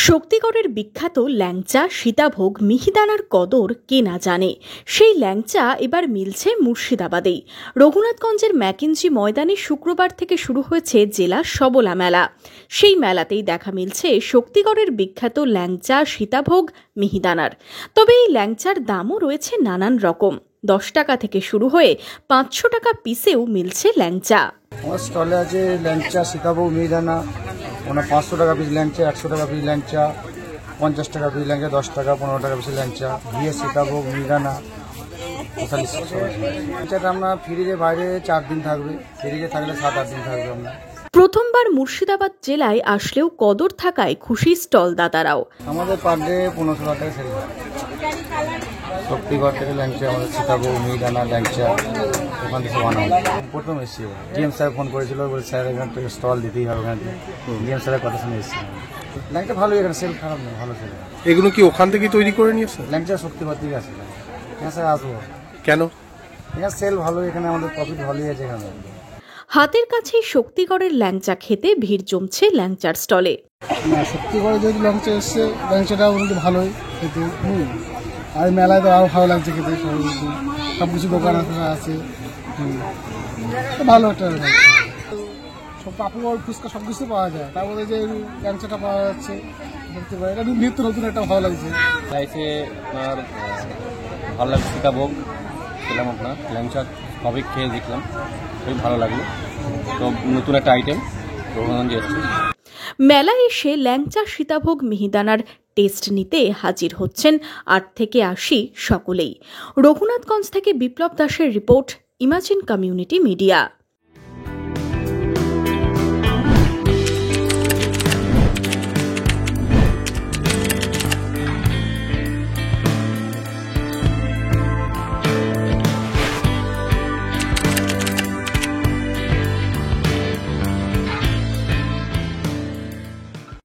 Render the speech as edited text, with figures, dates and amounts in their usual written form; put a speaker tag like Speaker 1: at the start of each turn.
Speaker 1: শক্তিগড়ের বিখ্যাত ল্যাংচা, সীতাভোগ, মিহিদানার কদর কে না জানে। সেই ল্যাংচা এবার মিলছে মুর্শিদাবাদেই। রঘুনাথগঞ্জের ম্যাকেঞ্জি ময়দানে শুক্রবার থেকে শুরু হয়েছে জেলা সবলা মেলা। সেই মেলাতেই দেখা মিলছে শক্তিগড়ের বিখ্যাত ল্যাংচা, সীতাভোগ, মিহিদানার। তবে এই ল্যাংচার দামও রয়েছে নানান রকম। 10 টাকা থেকে শুরু হয়ে 500 টাকা পিসেও মিলছে ল্যাংচা।
Speaker 2: আমার স্টলে আছে ল্যাংচা, সীতাভোগ, মিহিদানা। 500 টাকা পিস ল্যাংচা, 100 টাকা পিস ল্যাংচা, 50 টাকা পিস ল্যাংচা, 10 টাকা 15 টাকা পিস ল্যাংচা, ঘিয়ে সীতাভোগ, মিহিদানা। ল্যাংচাটা আপনার ফ্রিজে বাইরে 4 দিন থাকবে, ফ্রিজে থাকলে 7-8 দিন থাকবে আপনার।
Speaker 1: প্রথমবার মুর্শিদাবাদ জেলায় আসলেও কদর থাকায় খুশি স্টল দাতারাও।
Speaker 2: আমাদের পার ডে 1500 টাকা সেল হয়। শক্তিগড় থেকে ল্যাংচা, আমাদের সীতাভোগ, মিহিদানা, ল্যাংচা ওখান থেকে বানানো। প্রথম এসেছি ডিএম স্যার ফোন করেছিল, বলে স্যার এখান থেকে স্টল দিতেই হবে। ওখান থেকে ডিএম স্যারের কথা শুনে এসেছি। ল্যাংচা ভালো, এখানে সেল খারাপ নেই, ভালো সেল।
Speaker 3: এগুলো কি ওখান থেকে তৈরি করে নিয়েছে?
Speaker 2: ল্যাংচা শক্তিগড় থেকে আসে। হ্যাঁ স্যার, আসবো।
Speaker 3: কেন?
Speaker 2: এখানে সেল ভালো, এখানে আমাদের প্রফিট ভালোই আছে। এখানে
Speaker 1: হাতের কাছেই শক্তিগড়ের ল্যাংচা খেতে ভিড় জমছে ল্যাংচার স্টলে।
Speaker 2: শক্তিগড়ে যেহেতু ল্যাংচা এসছে, ল্যাংচাটাও কিন্তু ভালোই খেতে। আর মেলায় তো আরও ভালো লাগছে খেতে। সব কিছু দোকান আছে, ভালো একটা সব পাপড়, ফুচকা সব কিছু পাওয়া যায়। তারপরে যে ল্যাংচাটা পাওয়া যাচ্ছে, দেখতে পাই এটা নিত্য নতুন একটা ভালো লাগছে।
Speaker 4: চাইছে আপনার ভালো লাগছে। সীতাভোগ খেলাম, আপনার ল্যাংচা কবে খেয়ে দেখলাম, খুবই ভালো লাগলো। তো নতুন একটা আইটেম রঘুনাথগঞ্জে এসেছে।
Speaker 1: মেলায় এসে ল্যাংচা, সীতাভোগ, মিহিদানার টেস্ট নিতে হাজির হচ্ছেন 8 থেকে 80 সকলেই। রঘুনাথগঞ্জ থেকে বিপ্লব দাসের রিপোর্ট, ইমাজিন কমিউনিটি মিডিয়া।